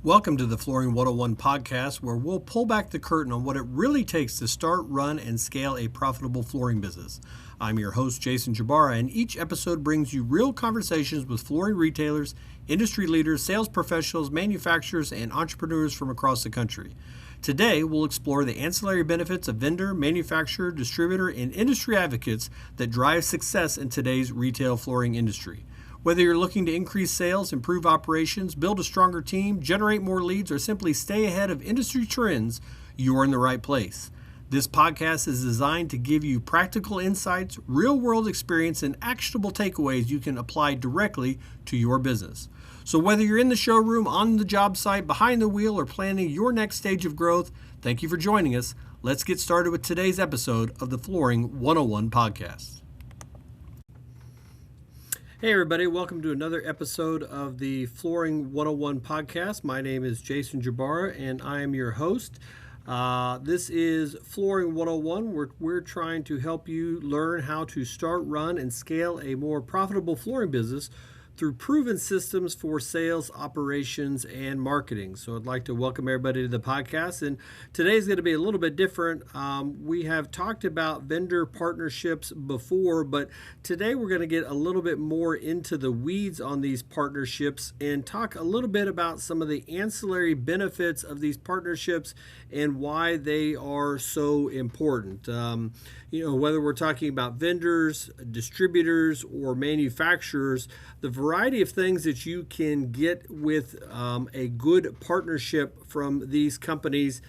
Welcome to the Flooring 101 podcast, where we'll pull back the curtain on what it really takes to start, run, and scale a profitable flooring business. I'm your host, Jason Jabara, and each episode brings you real conversations with flooring retailers, industry leaders, sales professionals, manufacturers, and entrepreneurs from across the country. Today, we'll explore the ancillary benefits of vendor, manufacturer, distributor, and industry advocates that drive success in today's retail flooring industry. Whether you're looking to increase sales, improve operations, build a stronger team, generate more leads, or simply stay ahead of industry trends, you're in the right place. This podcast is designed to give you practical insights, real-world experience, and actionable takeaways you can apply directly to your business. So whether you're in the showroom, on the job site, behind the wheel, or planning your next stage of growth, thank you for joining us. Let's get started with today's episode of the Flooring 101 podcast. Hey everybody, welcome to another episode of the Flooring 101 podcast. My name is Jason Jabara and I am your host. This is Flooring 101, where we're trying to help you learn how to start, run, and scale a more profitable flooring business through proven systems for sales, operations, and marketing. So I'd like to welcome everybody to the podcast. And today's going to be a little bit different. We have talked about vendor partnerships before, but today we're going to get a little bit more into the weeds on these partnerships and talk a little bit about some of the ancillary benefits of these partnerships and why they are so important. Whether we're talking about vendors, distributors, or manufacturers, the variety of things that you can get with a good partnership from these companies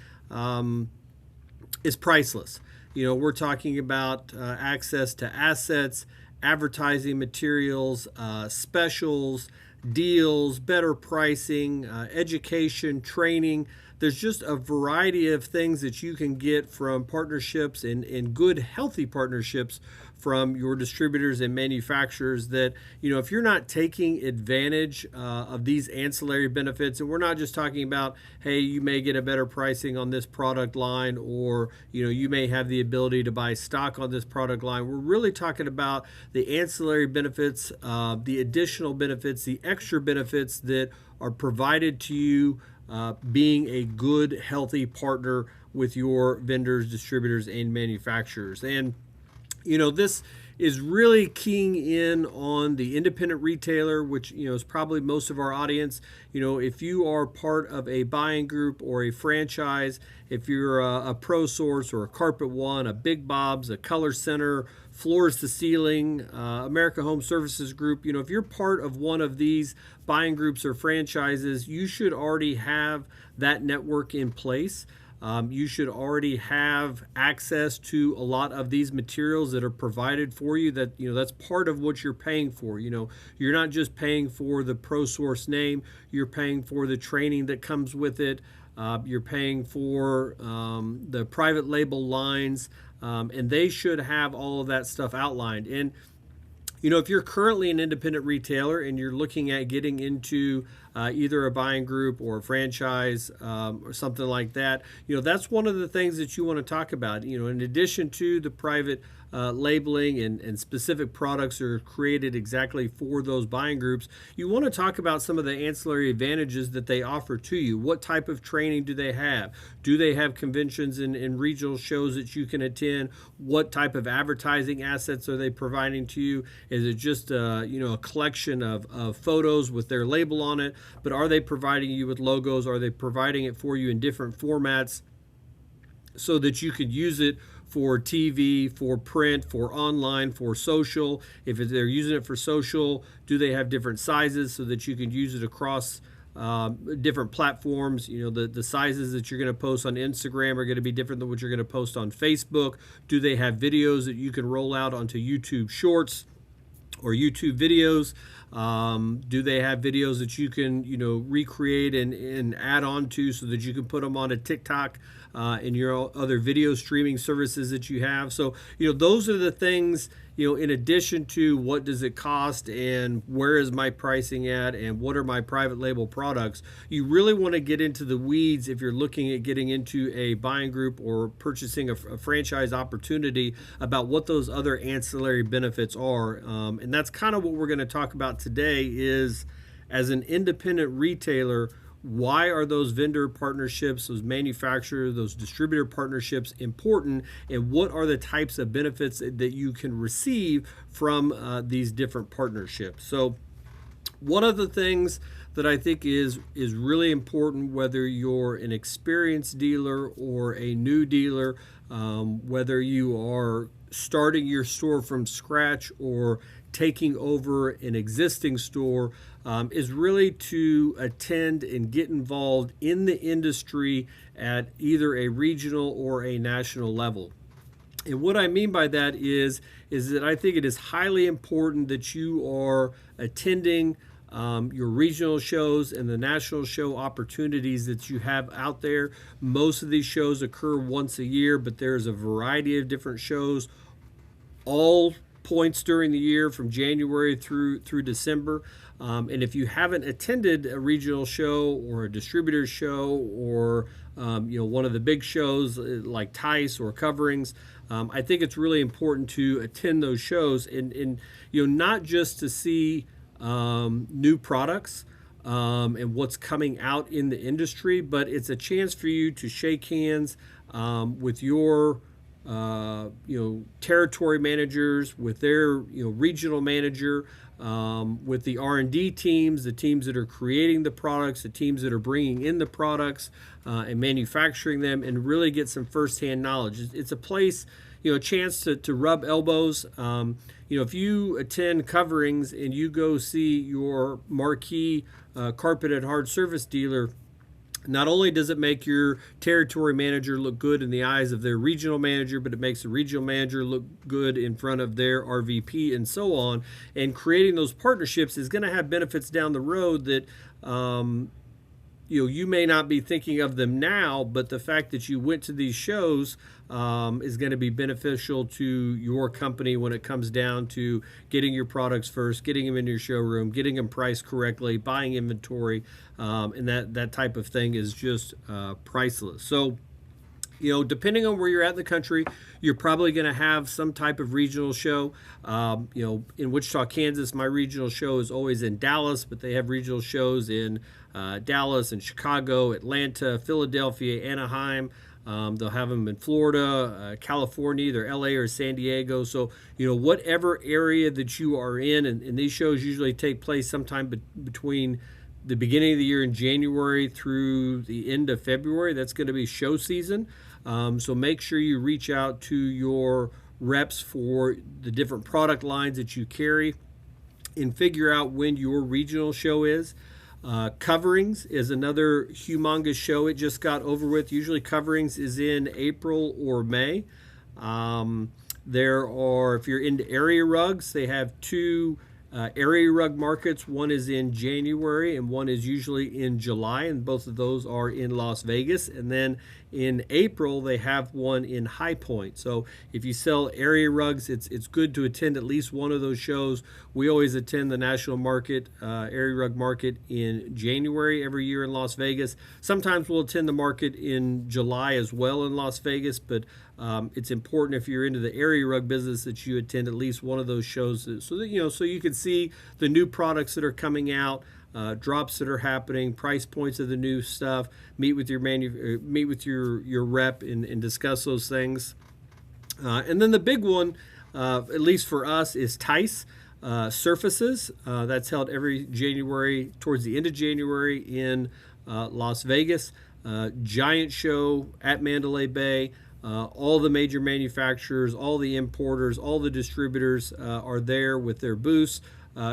is priceless. We're talking about access to assets, advertising materials, specials, deals, better pricing, education, training. There's just a variety of things that you can get from partnerships and good, healthy partnerships from your distributors and manufacturers that, if you're not taking advantage of these ancillary benefits, and we're not just talking about, hey, you may get a better pricing on this product line, or, you may have the ability to buy stock on this product line. We're really talking about the ancillary benefits, the additional benefits, the extra benefits that are provided to you being a good, healthy partner with your vendors, distributors, and manufacturers. And, this is really keying in on the independent retailer, which, is probably most of our audience. If you are part of a buying group or a franchise, if you're a Pro Source or a Carpet One, a Big Bob's, a Color Center, Floors to Ceiling, America Home Services Group, if you're part of one of these buying groups or franchises, you should already have that network in place. You should already have access to a lot of these materials that are provided for you. That's part of what you're paying for. You're not just paying for the Pro Source name. You're paying for the training that comes with it. You're paying for the private label lines, and they should have all of that stuff outlined. And if you're currently an independent retailer and you're looking at getting into either a buying group or a franchise or something like that, that's one of the things that you want to talk about. In addition to the private labeling and specific products are created exactly for those buying groups, you want to talk about some of the ancillary advantages that they offer to you. What type of training do they have? Do they have conventions and regional shows that you can attend? What type of advertising assets are they providing to you? Is it just a collection of photos with their label on it? But are they providing you with logos? Are they providing it for you in different formats so that you could use it for TV, for print, for online, for social? If they're using it for social, do they have different sizes so that you can use it across different platforms? The sizes that you're going to post on Instagram are going to be different than what you're going to post on Facebook. Do they have videos that you can roll out onto YouTube Shorts or YouTube videos? Do they have videos that you can, recreate and add on to so that you can put them on a TikTok and your other video streaming services that you have? So, those are the things, in addition to what does it cost and where is my pricing at and what are my private label products, you really want to get into the weeds if you're looking at getting into a buying group or purchasing a franchise opportunity about what those other ancillary benefits are. And that's kind of what we're going to talk about today is, as an independent retailer, why are those vendor partnerships, those manufacturer, those distributor partnerships important, and what are the types of benefits that you can receive from these different partnerships. So one of the things that I think is really important, whether you're an experienced dealer or a new dealer, whether you are starting your store from scratch or taking over an existing store, is really to attend and get involved in the industry at either a regional or a national level. And what I mean by that is that I think it is highly important that you are attending your regional shows and the national show opportunities that you have out there. Most of these shows occur once a year, but there's a variety of different shows, all points during the year from January through December. And if you haven't attended a regional show or a distributor show or one of the big shows like TICE or Coverings, I think it's really important to attend those shows and not just to see new products and what's coming out in the industry, but it's a chance for you to shake hands with your territory managers, with their regional manager, with the R&D teams, the teams that are creating the products, the teams that are bringing in the products and manufacturing them, and really get some firsthand knowledge. It's a place, a chance to rub elbows. If you attend Coverings and you go see your marquee carpet and hard surface dealer, not only does it make your territory manager look good in the eyes of their regional manager, but it makes the regional manager look good in front of their RVP and so on. And creating those partnerships is going to have benefits down the road that you may not be thinking of them now, but the fact that you went to these shows is going to be beneficial to your company when it comes down to getting your products first, getting them in your showroom, getting them priced correctly, buying inventory, and that type of thing is just priceless. So, depending on where you're at in the country, you're probably going to have some type of regional show. In Wichita, Kansas, my regional show is always in Dallas, but they have regional shows in Dallas and Chicago, Atlanta, Philadelphia, Anaheim. They'll have them in Florida, California, either LA or San Diego. So, whatever area that you are in, and these shows usually take place sometime between the beginning of the year in January through the end of February. That's going to be show season. So make sure you reach out to your reps for the different product lines that you carry and figure out when your regional show is. Coverings is another humongous show. It just got over with. Usually Coverings is in April or May. If you're into area rugs, they have two area rug markets. One is in January and one is usually in July, and both of those are in Las Vegas. And then in April, they have one in High Point. So if you sell area rugs, it's good to attend at least one of those shows. We always attend the National Market, area rug market in January every year in Las Vegas. Sometimes we'll attend the market in July as well in Las Vegas, but it's important if you're into the area rug business that you attend at least one of those shows so that so you can see the new products that are coming out, drops that are happening, price points of the new stuff. Meet with your rep and discuss those things. And then the big one, at least for us, is TICE Surfaces. That's held every January, towards the end of January in Las Vegas. Giant show at Mandalay Bay. All the major manufacturers, all the importers, all the distributors are there with their booths,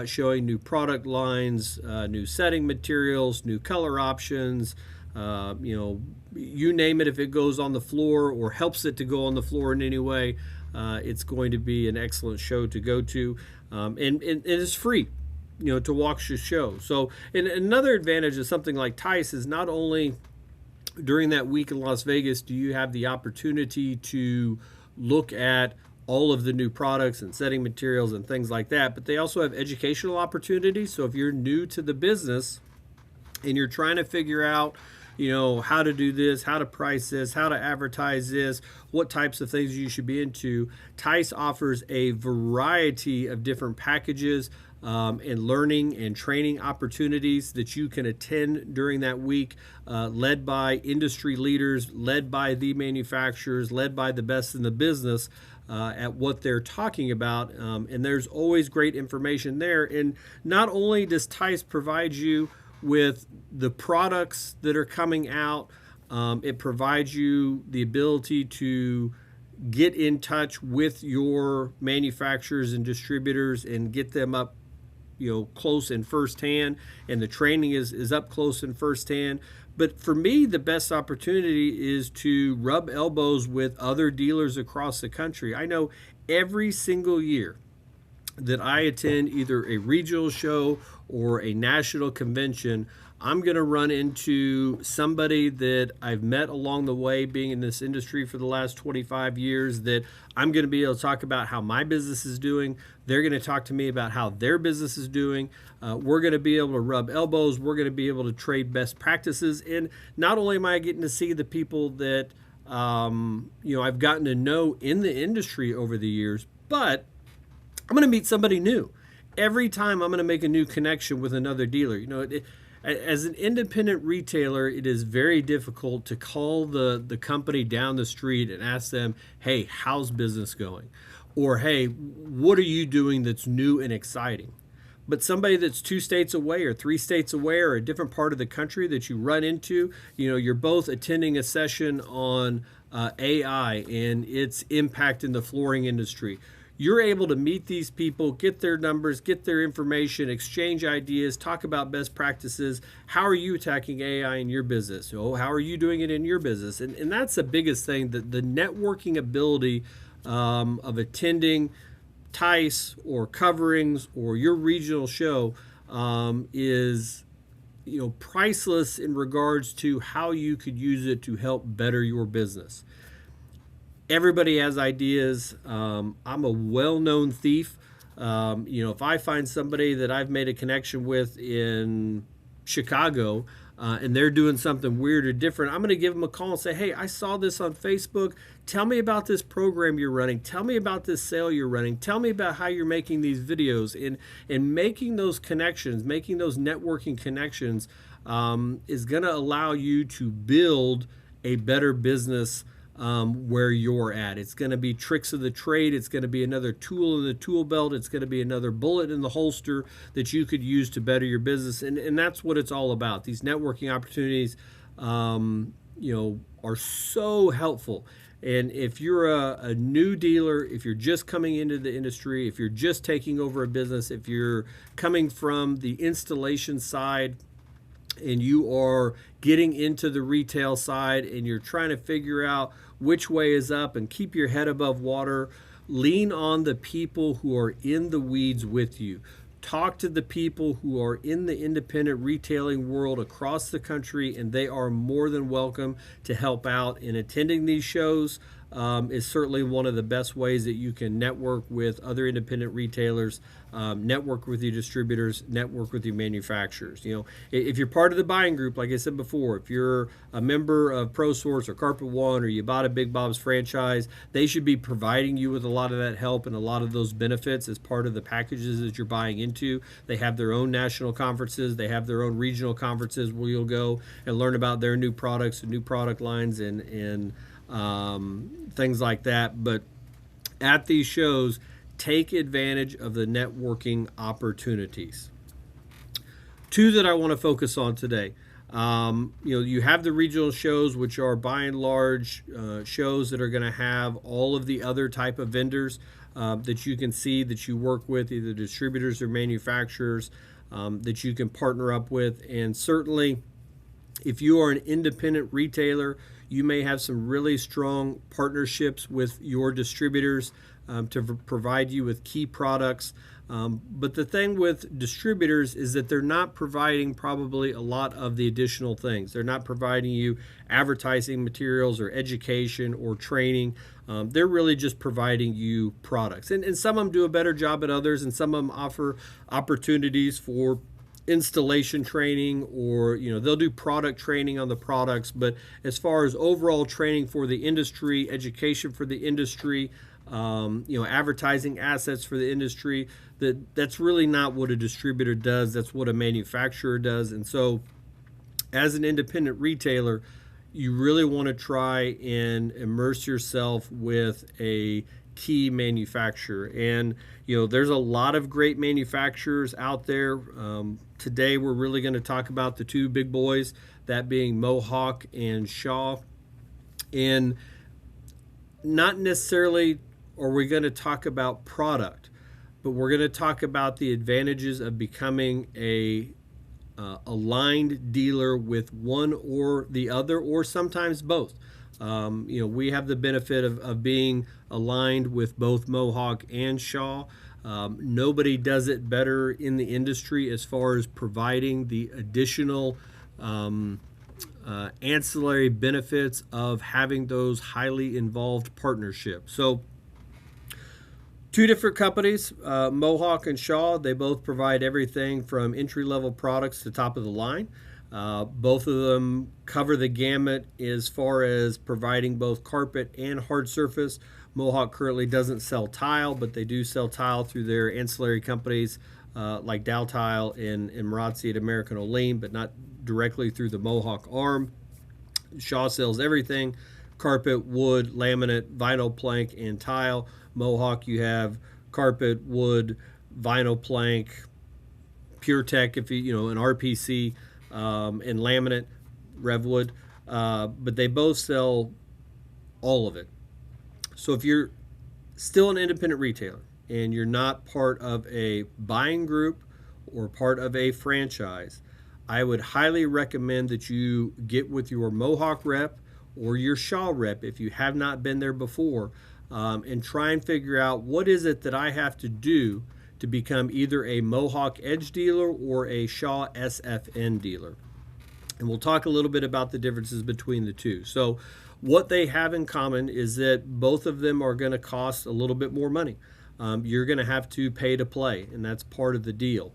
showing new product lines, new setting materials, new color options, you name it. If it goes on the floor or helps it to go on the floor in any way, it's going to be an excellent show to go to, and it's free, to watch the show. So, and another advantage of something like TICE is not only during that week in Las Vegas do you have the opportunity to look at all of the new products and setting materials and things like that, but they also have educational opportunities. So if you're new to the business and you're trying to figure out, how to do this, how to price this, how to advertise this, what types of things you should be into, TICE offers a variety of different packages and learning and training opportunities that you can attend during that week, led by industry leaders, led by the manufacturers, led by the best in the business at what they're talking about. And there's always great information there. And not only does Tice provide you with the products that are coming out, it provides you the ability to get in touch with your manufacturers and distributors and get them up, close and firsthand, and the training is up close and firsthand. But for me, the best opportunity is to rub elbows with other dealers across the country. I know every single year that I attend either a regional show or a national convention, I'm going to run into somebody that I've met along the way being in this industry for the last 25 years that I'm going to be able to talk about how my business is doing. They're going to talk to me about how their business is doing. We're going to be able to rub elbows. We're going to be able to trade best practices. And not only am I getting to see the people that I've gotten to know in the industry over the years, but I'm going to meet somebody new. Every time I'm going to make a new connection with another dealer. As an independent retailer, it is very difficult to call the company down the street and ask them, hey, how's business going? Or, hey, what are you doing that's new and exciting? But somebody that's 2 states away or 3 states away or a different part of the country that you run into, you're both attending a session on AI and its impact in the flooring industry. You're able to meet these people, get their numbers, get their information, exchange ideas, talk about best practices. How are you attacking AI in your business? How are you doing it in your business? And that's the biggest thing, the networking ability of attending Tice or coverings or your regional show is priceless in regards to how you could use it to help better your business. Everybody has ideas. I'm a well-known thief. If I find somebody that I've made a connection with in Chicago and they're doing something weird or different, I'm going to give them a call and say, hey, I saw this on Facebook. Tell me about this program you're running. Tell me about this sale you're running. Tell me about how you're making these videos. And making those connections, making those networking connections is going to allow you to build a better business where you're at. It's going to be tricks of the trade. It's going to be another tool in the tool belt. It's going to be another bullet in the holster that you could use to better your business. And that's what it's all about. These networking opportunities, are so helpful. And if you're a new dealer, if you're just coming into the industry, if you're just taking over a business, if you're coming from the installation side, and you are getting into the retail side and you're trying to figure out which way is up and keep your head above water, lean on the people who are in the weeds with you. Talk to the people who are in the independent retailing world across the country, and they are more than welcome to help out. And attending these shows is certainly one of the best ways that you can network with other independent retailers, network with your distributors, network with your manufacturers. If you're part of the buying group, like I said before, if you're a member of ProSource or Carpet One or you bought a Big Bob's franchise, they should be providing you with a lot of that help and a lot of those benefits as part of the packages that you're buying into. They have their own national conferences. They have their own regional conferences where you'll go and learn about their new products and new product lines and things like that. But at these shows, take advantage of the networking opportunities. 2 that I want to focus on today. You have the regional shows, which are by and large shows that are going to have all of the other type of vendors that you can see that you work with, either distributors or manufacturers that you can partner up with. And certainly, if you are an independent retailer, you may have some really strong partnerships with your distributors to provide you with key products. But the thing with distributors is that they're not providing probably a lot of the additional things. They're not providing you advertising materials or education or training. They're really just providing you products. And some of them do a better job at others, and some of them offer opportunities for installation training, or they'll do product training on the products. But as far as overall training for the industry, education for the industry, advertising assets for the industry. That's really not what a distributor does. That's what a manufacturer does. And so as an independent retailer, you really want to try and immerse yourself with a key manufacturer. And there's a lot of great manufacturers out there. Today we're really going to talk about the two big boys, that being Mohawk and Shaw. And not necessarily are we going to talk about product, but we're going to talk about the advantages of becoming a aligned dealer with one or the other, or sometimes both. We have the benefit of being aligned with both Mohawk and Shaw. Nobody does it better in the industry as far as providing the additional ancillary benefits of having those highly involved partnerships. So two different companies, Mohawk and Shaw, they both provide everything from entry-level products to top of the line. Both of them cover the gamut as far as providing both carpet and hard surface. Mohawk currently doesn't sell tile, but they do sell tile through their ancillary companies like Dow Tile and Marazzi at American Olean, but not directly through the Mohawk arm. Shaw sells everything: carpet, wood, laminate, vinyl plank, and tile. Mohawk, you have carpet, wood, vinyl plank, pure tech, if an RPC, and laminate, Revwood. But they both sell all of it. So if you're still an independent retailer and you're not part of a buying group or part of a franchise, I would highly recommend that you get with your Mohawk rep or your Shaw rep if you have not been there before, and try and figure out what is it that I have to do to become either a Mohawk Edge dealer or a Shaw SFN dealer. And we'll talk a little bit about the differences between the two. So what they have in common is that both of them are going to cost a little bit more money. You're going to have to pay to play, and that's part of the deal.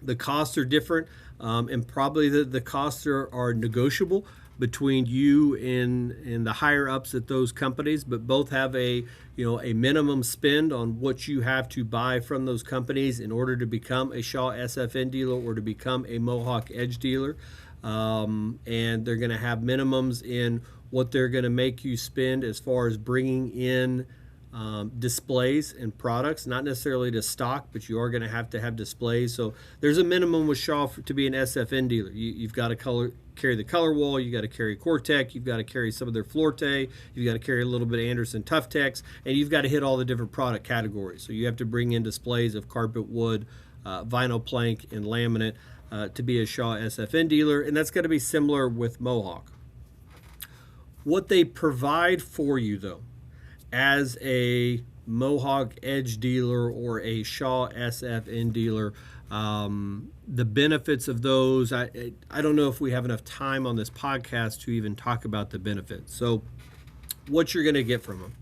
The costs are different, and probably the costs are negotiable between you and the higher ups at those companies, but both have a minimum spend on what you have to buy from those companies in order to become a Shaw SFN dealer or to become a Mohawk Edge dealer. And they're going to have minimums in what they're going to make you spend as far as bringing in displays and products, not necessarily to stock, but you are going to have displays. So there's a minimum with Shaw to be an SFN dealer. You've got to carry the color wall, you've got to carry Cortec, you've got to carry some of their Florte, you've got to carry a little bit of Anderson Tough Tex, and you've got to hit all the different product categories. So you have to bring in displays of carpet, wood, vinyl plank, and laminate to be a Shaw SFN dealer, and that's going to be similar with Mohawk. What they provide for you, though, as a Mohawk Edge dealer or a Shaw SFN dealer, the benefits of those, I don't know if we have enough time on this podcast to even talk about the benefits. So what you're going to get from them.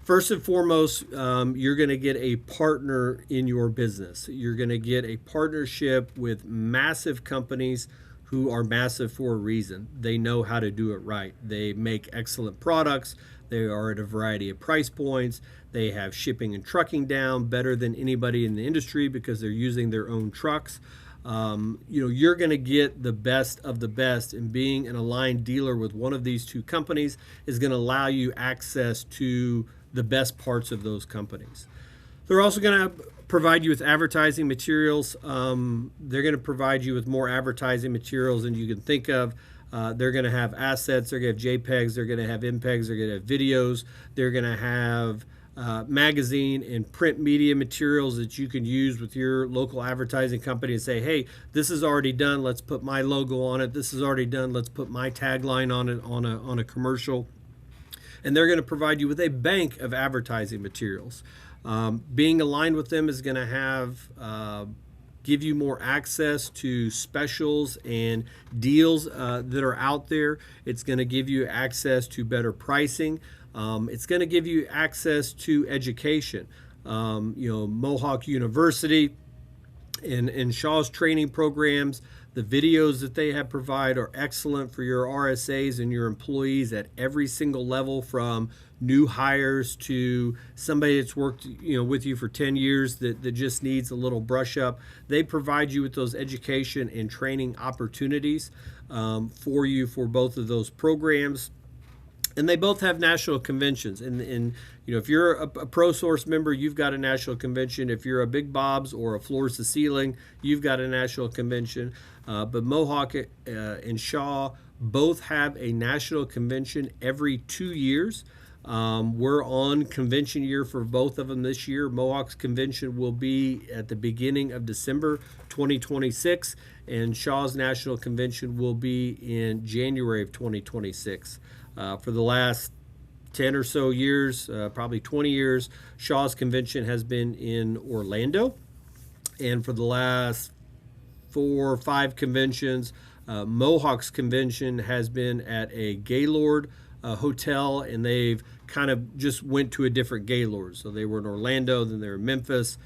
First and foremost, you're going to get a partner in your business. You're going to get a partnership with massive companies who are massive for a reason. They know how to do it right. They make excellent products. They are at a variety of price points. They have shipping and trucking down better than anybody in the industry because they're using their own trucks. You're going to get the best of the best, and being an aligned dealer with one of these two companies is going to allow you access to the best parts of those companies. They're also going to provide you with advertising materials. They're going to provide you with more advertising materials than you can think of. They're going to have assets. They're going to have JPEGs. They're going to have MPEGs. They're going to have videos. They're going to have magazine and print media materials that you can use with your local advertising company and say, hey, this is already done. Let's put my logo on it. This is already done. Let's put my tagline on it on a commercial. And they're going to provide you with a bank of advertising materials. Being aligned with them is going to have give you more access to specials and deals that are out there. It's going to give you access to better pricing. It's going to give you access to education. Mohawk University and Shaw's training programs, The videos that they have provide are excellent for your RSAs and your employees at every single level, from new hires to somebody that's worked with you for 10 years that just needs a little brush up. They provide you with those education and training opportunities for you for both of those programs. And they both have national conventions. And if you're a ProSource member, you've got a national convention. If you're a Big Bob's or a Floors to Ceiling, you've got a national convention. But Mohawk and Shaw both have a national convention every 2 years. We're on convention year for both of them this year. Mohawk's convention will be at the beginning of December 2026, and Shaw's national convention will be in January of 2026. For the last 10 or so years, probably 20 years, Shaw's convention has been in Orlando. And for the last 4 or 5 conventions, Mohawk's convention has been at a Gaylord hotel, and they've kind of just went to a different Gaylord. So they were in Orlando, then they were in Memphis,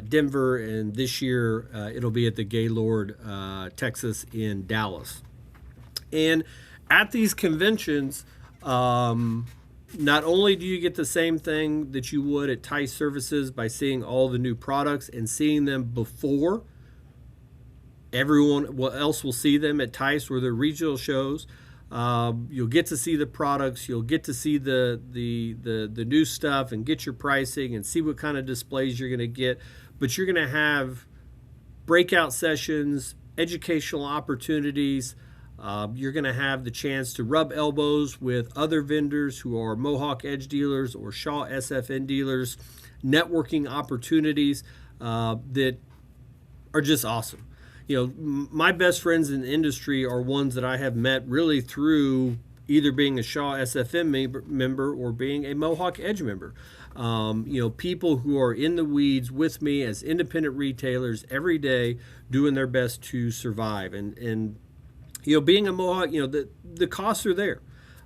Denver, and this year it'll be at the Gaylord, Texas in Dallas. And at these conventions, not only do you get the same thing that you would at Tice Services by seeing all the new products and seeing them before everyone else will see them at Tice or their regional shows. You'll get to see the products. You'll get to see the new stuff and get your pricing and see what kind of displays you're going to get. But you're going to have breakout sessions, educational opportunities. You're going to have the chance to rub elbows with other vendors who are Mohawk Edge dealers or Shaw SFN dealers, networking opportunities that are just awesome. My best friends in the industry are ones that I have met really through either being a Shaw SFN member or being a Mohawk Edge member. People who are in the weeds with me as independent retailers every day doing their best to survive. And being a Mohawk, the costs are there.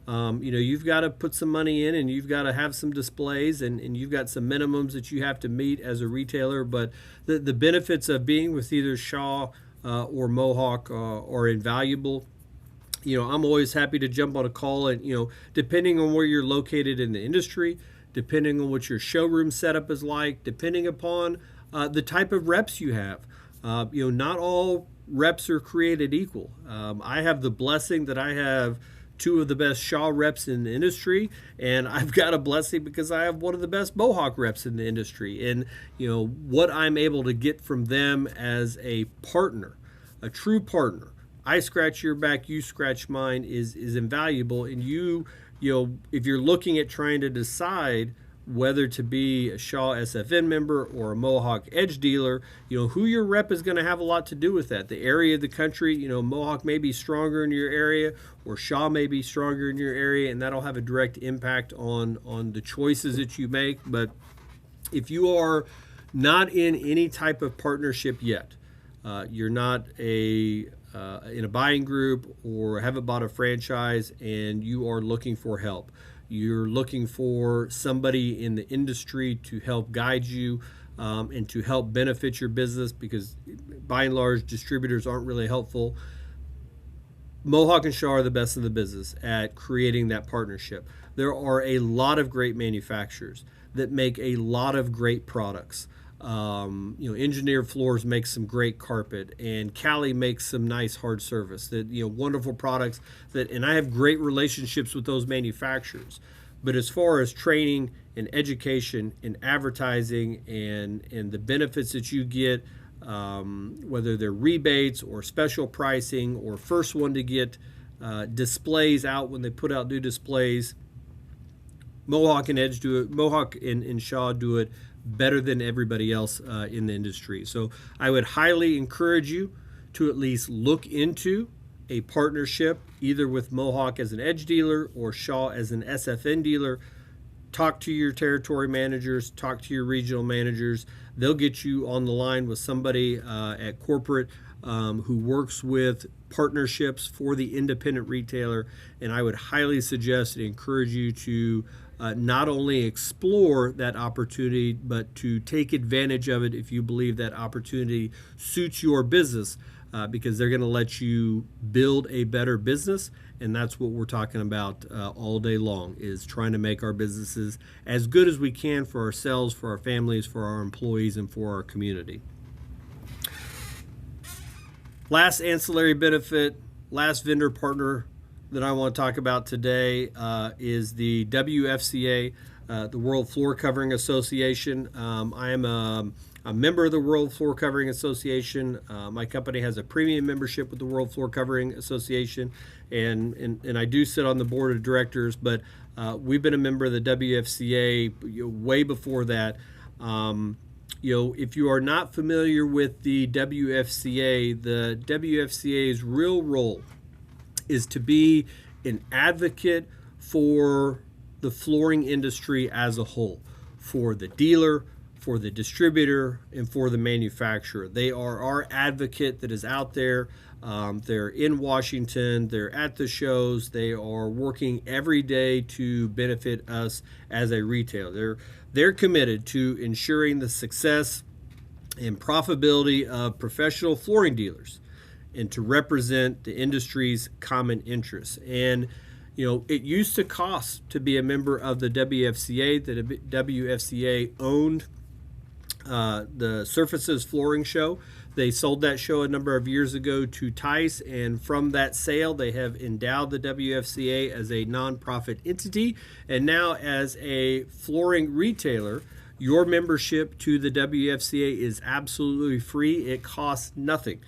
You've got to put some money in, and you've got to have some displays, and you've got some minimums that you have to meet as a retailer. But the benefits of being with either Shaw or Mohawk are invaluable. I'm always happy to jump on a call, and depending on where you're located in the industry, depending on what your showroom setup is like, depending upon the type of reps you have. Not all reps are created equal. I have the blessing that I have 2 of the best Shaw reps in the industry, and I've got a blessing because I have one of the best Mohawk reps in the industry. And what I'm able to get from them as a partner, a true partner, I scratch your back, you scratch mine, is invaluable. And if you're looking at trying to decide whether to be a Shaw SFN member or a Mohawk Edge dealer, who your rep is going to have a lot to do with that. The area of the country, Mohawk may be stronger in your area, or Shaw may be stronger in your area, and that'll have a direct impact on the choices that you make. But if you are not in any type of partnership yet, you're not in a buying group or haven't bought a franchise, and you are looking for help, you're looking for somebody in the industry to help guide you and to help benefit your business, because by and large, distributors aren't really helpful. Mohawk and Shaw are the best in the business at creating that partnership. There are a lot of great manufacturers that make a lot of great products. Engineered Floors makes some great carpet, and Cali makes some nice hard surface. That wonderful products and I have great relationships with those manufacturers. But as far as training and education and advertising and the benefits that you get, whether they're rebates or special pricing or first one to get displays out when they put out new displays, Mohawk and Edge do it. Mohawk and Shaw do it better than everybody else in the industry. So I would highly encourage you to at least look into a partnership either with Mohawk as an Edge dealer or Shaw as an SFN dealer. Talk to your territory managers, talk to your regional managers. They'll get you on the line with somebody at corporate who works with partnerships for the independent retailer. And I would highly suggest and encourage you to not only explore that opportunity, but to take advantage of it if you believe that opportunity suits your business. because they're going to let you build a better business. And that's what we're talking about all day long, is trying to make our businesses as good as we can for ourselves, for our families, for our employees, and for our community. Last ancillary benefit, last vendor partner that I want to talk about today is the WFCA, the World Floor Covering Association. I am a member of the World Floor Covering Association. My company has a premium membership with the World Floor Covering Association, and I do sit on the board of directors, but we've been a member of the WFCA way before that. If you are not familiar with the WFCA's real role is to be an advocate for the flooring industry as a whole, for the dealer, for the distributor, and for the manufacturer. They are our advocate that is out there. They're in Washington, they're at the shows, they are working every day to benefit us as a retailer. They're committed to ensuring the success and profitability of professional flooring dealers and to represent the industry's common interests. And it used to cost to be a member of the WFCA. The WFCA owned the Surfaces Flooring Show. They sold that show a number of years ago to Tice, and from that sale, they have endowed the WFCA as a nonprofit entity. And now, as a flooring retailer, your membership to the WFCA is absolutely free. It costs nothing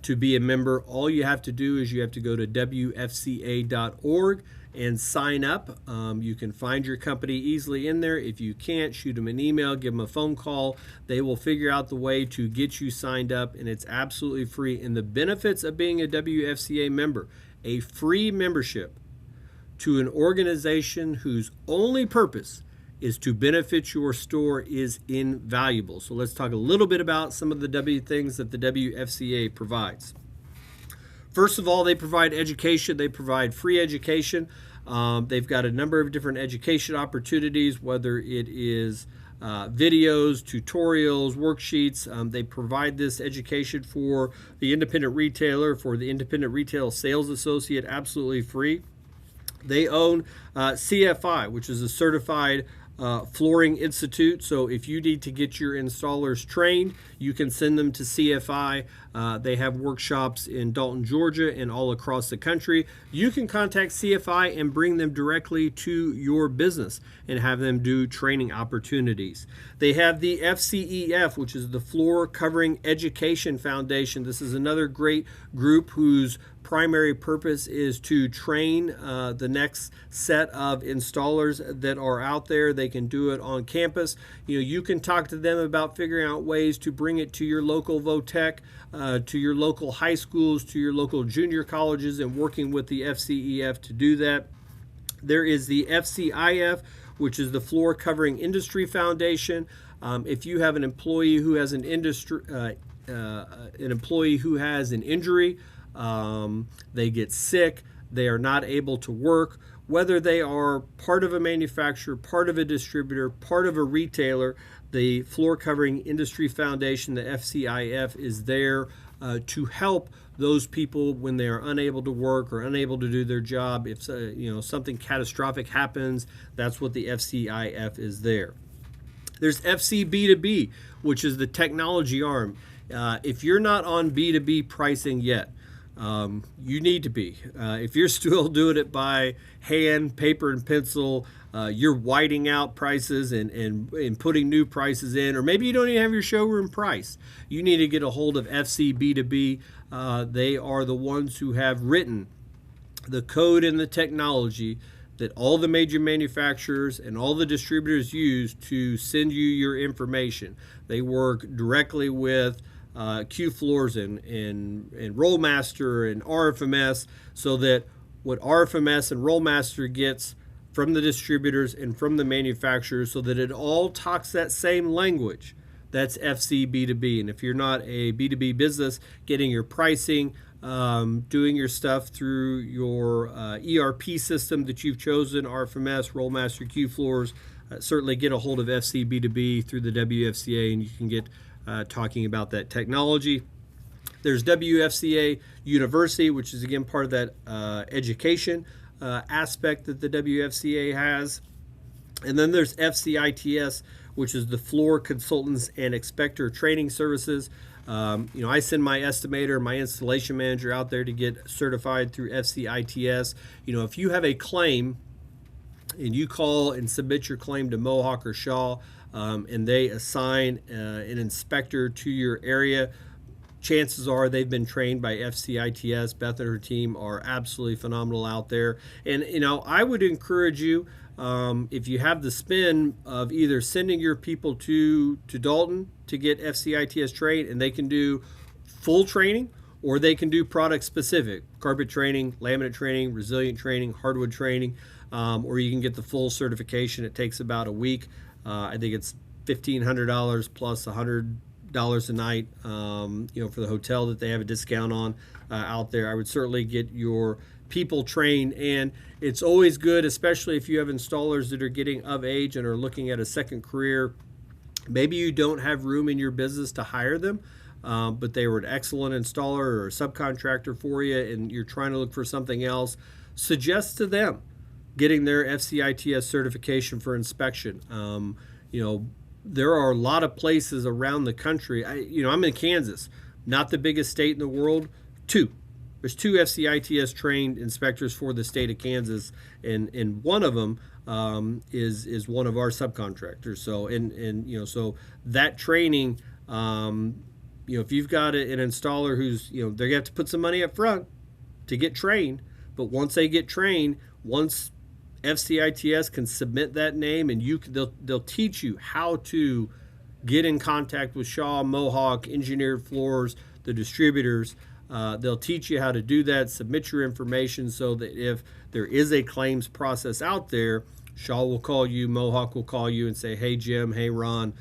to be a member. All you have to do is you have to go to WFCA.org and sign up. You can find your company easily in there. If you can't, shoot them an email, give them a phone call. They will figure out the way to get you signed up, and it's absolutely free. And the benefits of being a WFCA member, a free membership to an organization whose only purpose is to benefit your store, is invaluable. So let's talk a little bit about some of the things that the WFCA provides. First of all, they provide education. They provide free education. They've got a number of different education opportunities, whether it is videos, tutorials, worksheets. They provide this education for the independent retailer, for the independent retail sales associate, absolutely free. They own CFI, which is a certified Flooring Institute. So if you need to get your installers trained, you can send them to CFI. They have workshops in Dalton, Georgia, and all across the country. You can contact CFI and bring them directly to your business and have them do training opportunities. They have the FCEF, which is the Floor Covering Education Foundation. This is another great group whose primary purpose is to train the next set of installers that are out there. They can do it on campus. You can talk to them about figuring out ways to bring it to your local VOTEC, to your local high schools, to your local junior colleges, and working with the FCEF to do that. There is the FCIF, which is the Floor Covering Industry Foundation. If you have an employee who has an injury, they get sick, they are not able to work, whether they are part of a manufacturer, part of a distributor, part of a retailer, the Floor Covering Industry Foundation, the FCIF, is there to help those people when they are unable to work or unable to do their job. If something catastrophic happens, that's what the FCIF is there. There's FCB2B, which is the technology arm. If you're not on B2B pricing yet, you need to be. If you're still doing it by hand, paper and pencil, you're whiting out prices and putting new prices in, or maybe you don't even have your showroom price. You need to get a hold of FCB2B. They are the ones who have written the code and the technology that all the major manufacturers and all the distributors use to send you your information. They work directly with Q Floors and Rollmaster and RFMS, so that what RFMS and Rollmaster gets from the distributors and from the manufacturers, so that it all talks that same language. That's FCB2B. And if you're not a B2B business, getting your pricing, doing your stuff through your ERP system that you've chosen, RFMS, Rollmaster, Q Floors, certainly get a hold of FCB2B through the WFCA, and you can get talking about that technology. There's WFCA University, which is again part of that education aspect that the WFCA has. And then there's FCITS, which is the Floor Consultants and Inspector Training Services. I send my estimator, my installation manager out there to get certified through FCITS. If you have a claim and you call and submit your claim to Mohawk or Shaw, and they assign an inspector to your area, chances are they've been trained by FCITS. Beth and her team are absolutely phenomenal out there. And, I would encourage you, if you have the spin of either sending your people to Dalton to get FCITS trained, and they can do full training, or they can do product specific, carpet training, laminate training, resilient training, hardwood training, or you can get the full certification. It takes about a week. I think it's $1,500 plus $100 a night, for the hotel that they have a discount on out there. I would certainly get your people trained, and it's always good, especially if you have installers that are getting of age and are looking at a second career. Maybe you don't have room in your business to hire them, but they were an excellent installer or a subcontractor for you, and you're trying to look for something else. Suggest to them getting their FCITS certification for inspection. There are a lot of places around the country. I'm in Kansas, not the biggest state in the world. There's two FCITS trained inspectors for the state of Kansas, and one of them is one of our subcontractors. So so that training, if you've got an installer who's they're gonna have to put some money up front to get trained, but once they get trained, once FCITS can submit that name, and they'll teach you how to get in contact with Shaw, Mohawk, Engineered Floors, the distributors. They'll teach you how to do that, submit your information, so that if there is a claims process out there, Shaw will call you, Mohawk will call you and say, hey Jim, hey Ron,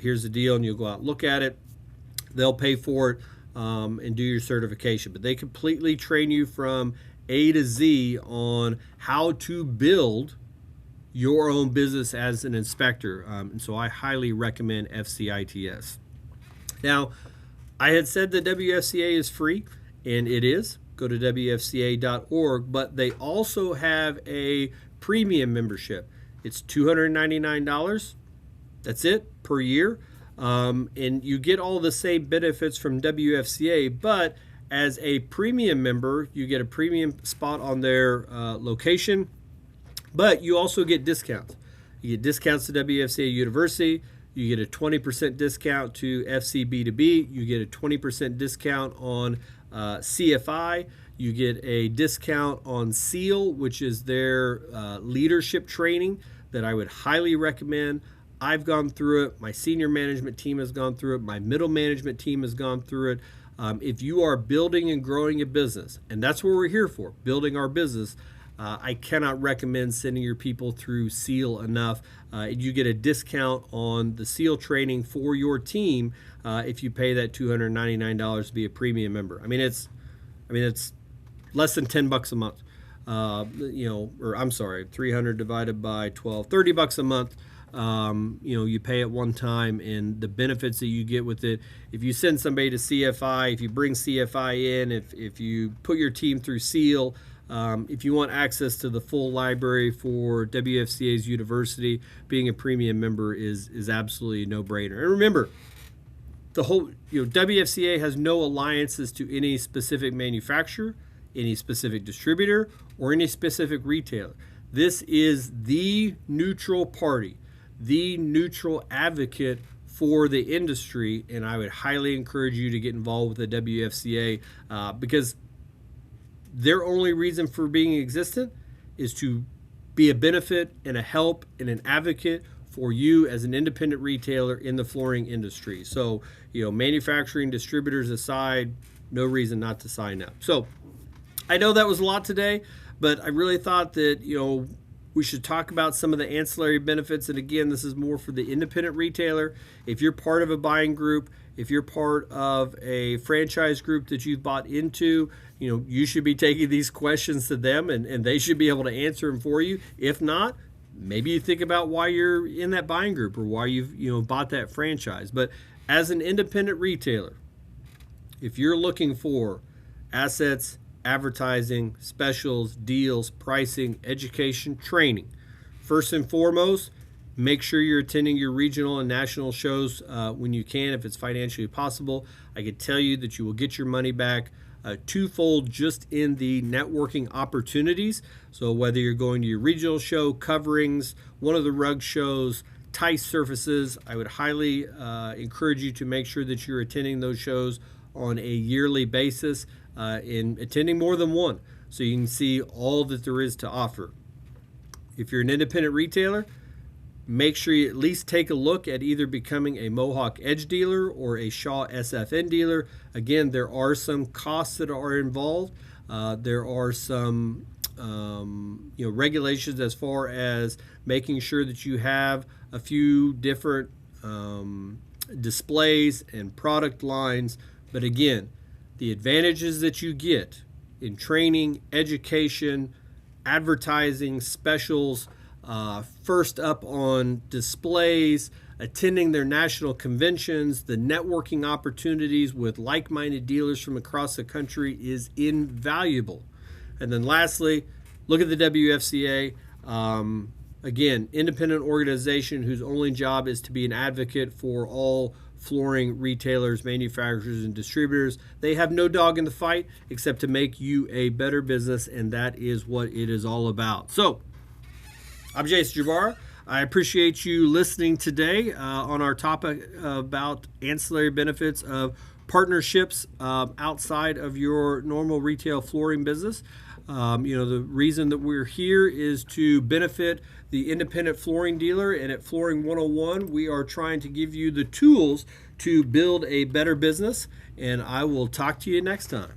here's the deal, and you'll go out and look at it. They'll pay for it and do your certification. But they completely train you from A to Z on how to build your own business as an inspector. And so I highly recommend FCITS. Now, I had said that WFCA is free, and it is. Go to WFCA.org, but they also have a premium membership. It's $299. That's it per year. And you get all the same benefits from WFCA, but as a premium member, you get a premium spot on their location, but you also get discounts. You get discounts to WFCA University. You get a 20% discount to FCB2B. You get a 20% discount on CFI. You get a discount on SEAL, which is their leadership training that I would highly recommend. I've gone through it. My senior management team has gone through it. My middle management team has gone through it. If you are building and growing a business, and that's what we're here for, building our business, I cannot recommend sending your people through SEAL enough. You get a discount on the SEAL training for your team if you pay that $299 to be a premium member. It's less than $10 a month. Or I'm sorry, 300 divided by 12, $30 a month. You pay it one time, and the benefits that you get with it. If you send somebody to CFI, if you bring CFI in, if you put your team through SEAL, if you want access to the full library for WFCA's university, being a premium member is absolutely a no-brainer. And remember, the whole WFCA has no alliances to any specific manufacturer, any specific distributor, or any specific retailer. This is the neutral party, the neutral advocate for the industry, and I would highly encourage you to get involved with the WFCA because their only reason for being existent is to be a benefit and a help and an advocate for you as an independent retailer in the flooring industry. So, manufacturing distributors aside, no reason not to sign up. So, I know that was a lot today, but I really thought that, we should talk about some of the ancillary benefits. And again, this is more for the independent retailer. If you're part of a buying group, if you're part of a franchise group that you've bought into, you should be taking these questions to them, and they should be able to answer them for you. If not, maybe you think about why you're in that buying group or why you've bought that franchise. But as an independent retailer, If you're looking for assets, advertising, specials, deals, pricing, education, training, first and foremost, make sure you're attending your regional and national shows when you can, if it's financially possible. I can tell you that you will get your money back twofold just in the networking opportunities. So whether you're going to your regional show, coverings, one of the rug shows, Tice surfaces, I would highly encourage you to make sure that you're attending those shows on a yearly basis and attending more than one so you can see all that there is to offer. If you're an independent retailer, make sure you at least take a look at either becoming a Mohawk Edge dealer or a Shaw SFN dealer. Again, there are some costs that are involved. There are some regulations as far as making sure that you have a few different displays and product lines. But again, the advantages that you get in training, education, advertising, specials, first up on displays, attending their national conventions, the networking opportunities with like-minded dealers from across the country is invaluable. And then lastly, look at the WFCA. Again, independent organization whose only job is to be an advocate for all flooring retailers, manufacturers, and distributors. They have no dog in the fight except to make you a better business, and that is what it is all about. So, I'm Jason Jabbar. I appreciate you listening today on our topic about ancillary benefits of partnerships outside of your normal retail flooring business. The reason that we're here is to benefit the independent flooring dealer, and at Flooring 101, we are trying to give you the tools to build a better business, and I will talk to you next time.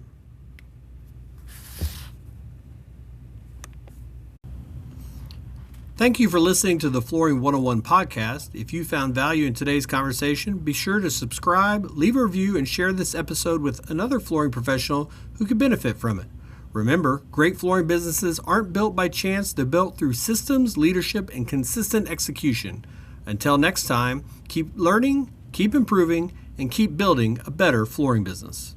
Thank you for listening to the Flooring 101 podcast. If you found value in today's conversation, be sure to subscribe, leave a review, and share this episode with another flooring professional who could benefit from it. Remember, great flooring businesses aren't built by chance, they're built through systems, leadership, and consistent execution. Until next time, keep learning, keep improving, and keep building a better flooring business.